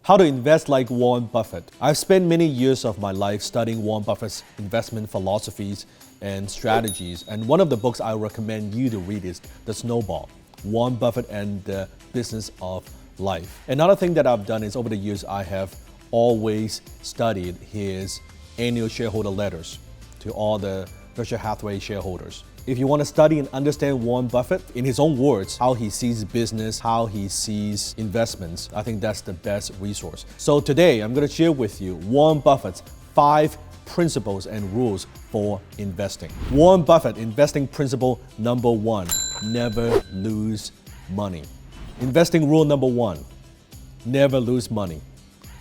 How to invest like Warren Buffett. I've spent many years of my life studying Warren Buffett's investment philosophies and strategies, and one of the books I recommend you to read is The Snowball, Warren Buffett and the Business of Life. Another thing that I've done is over the years I have always studied his annual shareholder letters to all the Berkshire Hathaway shareholders. If you want to study and understand Warren Buffett, in his own words, how he sees business, how he sees investments, I think that's the best resource. So today, I'm going to share with you Warren Buffett's 5 principles and rules for investing. Warren Buffett investing principle number 1, never lose money. Investing rule number 1, never lose money.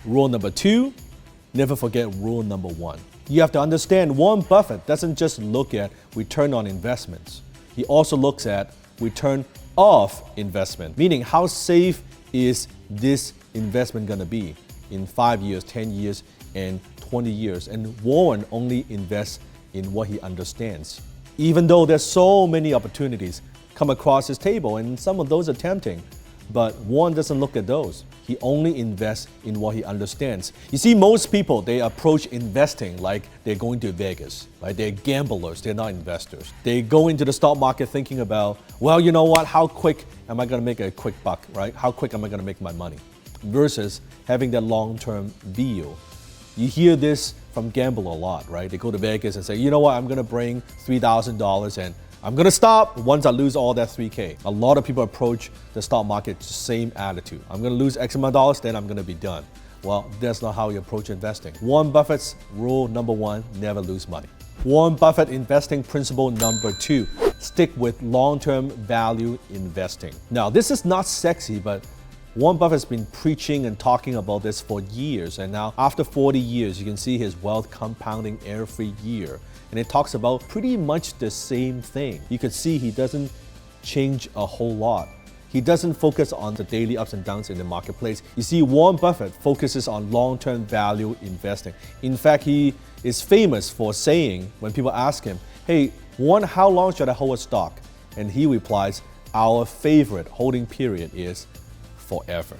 Rule number 2, never forget rule number 1. You have to understand Warren Buffett doesn't just look at return on investments. He also looks at return of investment, meaning how safe is this investment going to be in 5 years, 10 years, and 20 years. And Warren only invests in what he understands. Even though there's so many opportunities come across his table, and some of those are tempting, but Warren doesn't look at those. He only invests in what he understands. You see, most people, they approach investing like they're going to Vegas, right? They're gamblers, they're not investors. They go into the stock market thinking about, well, you know what, how quick am I gonna make a quick buck, right? How quick am I gonna make my money? Versus having that long-term view. You hear this from gamblers a lot, right? They go to Vegas and say, you know what, I'm gonna bring $3,000 and I'm gonna stop once I lose all that 3K. A lot of people approach the stock market with the same attitude. I'm gonna lose X amount of dollars, then I'm gonna be done. Well, that's not how you approach investing. Warren Buffett's rule number 1, never lose money. Warren Buffett investing principle number 2, stick with long-term value investing. Now, this is not sexy, but Warren Buffett's been preaching and talking about this for years, and now after 40 years, you can see his wealth compounding every year. And it talks about pretty much the same thing. You could see he doesn't change a whole lot. He doesn't focus on the daily ups and downs in the marketplace. You see, Warren Buffett focuses on long-term value investing. In fact, he is famous for saying, when people ask him, hey, Warren, how long should I hold a stock? And he replies, our favorite holding period is forever.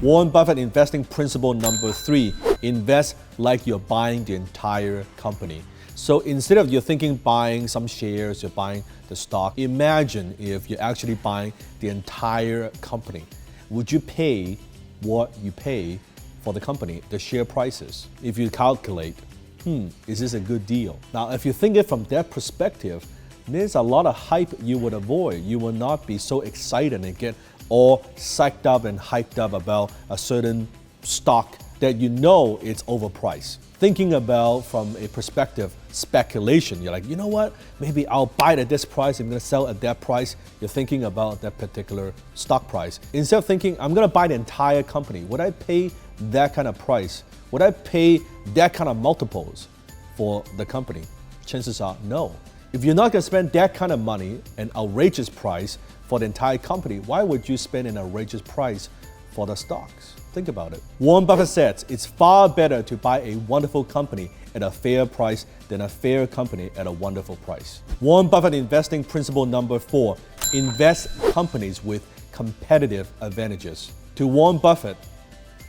Warren Buffett investing principle number 3, invest like you're buying the entire company. So instead of you're thinking buying some shares, you're buying the stock, imagine if you're actually buying the entire company. Would you pay what you pay for the company, the share prices? If you calculate, is this a good deal? Now, if you think it from that perspective, there's a lot of hype you would avoid. You will not be so excited and get all psyched up and hyped up about a certain stock that you know it's overpriced. Thinking about from a perspective, speculation, you're like, you know what, maybe I'll buy it at this price, I'm gonna sell at that price. You're thinking about that particular stock price. Instead of thinking, I'm gonna buy the entire company, would I pay that kind of price? Would I pay that kind of multiples for the company? Chances are no. If you're not gonna spend that kind of money, an outrageous price for the entire company, why would you spend an outrageous price for the stocks? Think about it. Warren Buffett says it's far better to buy a wonderful company at a fair price than a fair company at a wonderful price. Warren Buffett investing principle number 4, invest companies with competitive advantages. To Warren Buffett,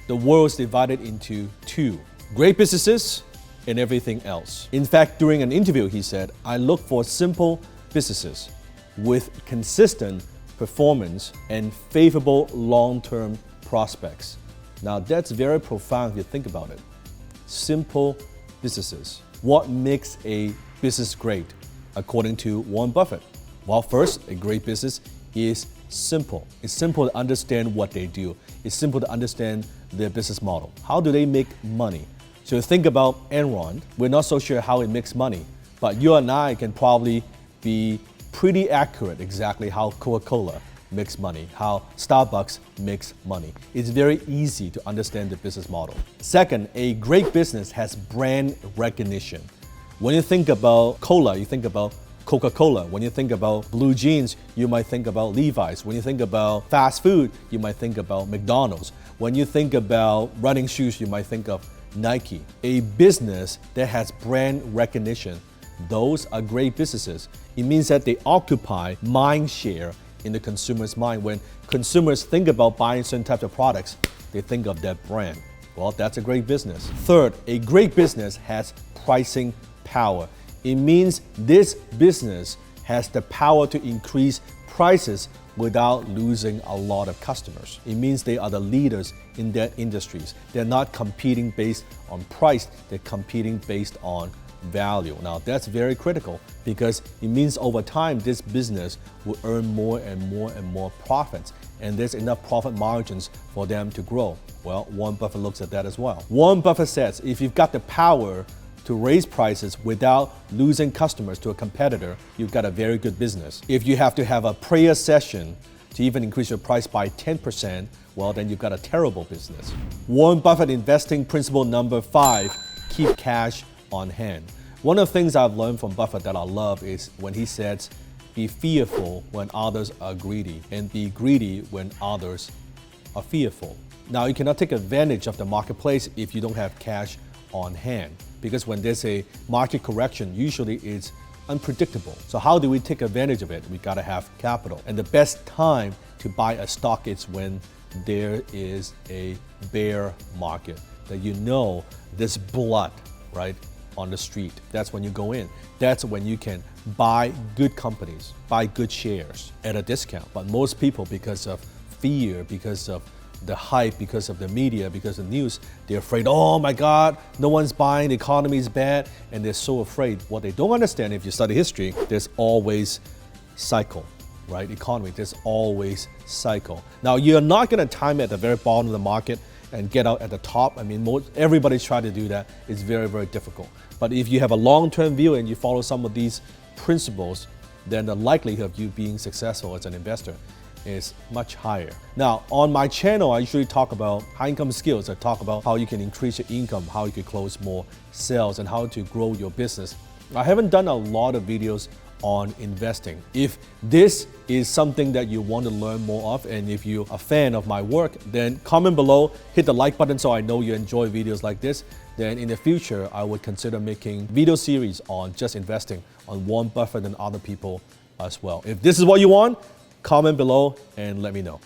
the world is divided into 2, great businesses and everything else. In fact, during an interview, he said, I look for simple businesses with consistent performance and favorable long-term prospects. Now that's very profound if you think about it. Simple businesses. What makes a business great according to Warren Buffett? Well, first, a great business is simple. It's simple to understand what they do. It's simple to understand their business model. How do they make money? So think about Enron. We're not so sure how it makes money, but you and I can probably be pretty accurate exactly how Coca-Cola makes money, how Starbucks makes money. It's very easy to understand the business model. Second, a great business has brand recognition. When you think about cola, you think about Coca-Cola. When you think about blue jeans, you might think about Levi's. When you think about fast food, you might think about McDonald's. When you think about running shoes, you might think of Nike. A business that has brand recognition, those are great businesses. It means that they occupy mind share in the consumer's mind. When consumers think about buying certain types of products, they think of that brand. Well, that's a great business. Third, a great business has pricing power. It means this business has the power to increase prices without losing a lot of customers. It means they are the leaders in their industries. They're not competing based on price, they're competing based on value. Now that's very critical because it means over time this business will earn more and more and more profits, and there's enough profit margins for them to grow. Well, Warren Buffett looks at that as well. Warren Buffett says if you've got the power to raise prices without losing customers to a competitor, you've got a very good business. If you have to have a prayer session to even increase your price by 10%, well, then you've got a terrible business. Warren Buffett investing principle number 5, keep cash on hand. One of the things I've learned from Buffett that I love is when he says, be fearful when others are greedy and be greedy when others are fearful. Now, you cannot take advantage of the marketplace if you don't have cash on hand, because when there's a market correction, usually it's unpredictable. So how do we take advantage of it? We gotta have capital. And the best time to buy a stock is when there is a bear market, that you know there's blood, right, on the street. That's when you go in. That's when you can buy good companies, buy good shares at a discount. But most people, because of fear, because of the hype, because of the media, because of the news, they're afraid, oh my God, no one's buying, the economy is bad, and they're so afraid. What they don't understand, if you study history, there's always cycle, right? Economy, there's always cycle. Now, you're not gonna time it at the very bottom of the market and get out at the top. I mean, everybody's trying to do that. It's very, very difficult. But if you have a long-term view and you follow some of these principles, then the likelihood of you being successful as an investor is much higher. Now, on my channel, I usually talk about high income skills. I talk about how you can increase your income, how you can close more sales, and how to grow your business. I haven't done a lot of videos on investing. If this is something that you want to learn more of, and if you're a fan of my work, then comment below, hit the like button so I know you enjoy videos like this. Then in the future, I would consider making video series on just investing, on Warren Buffett and other people as well. If this is what you want, comment below and let me know.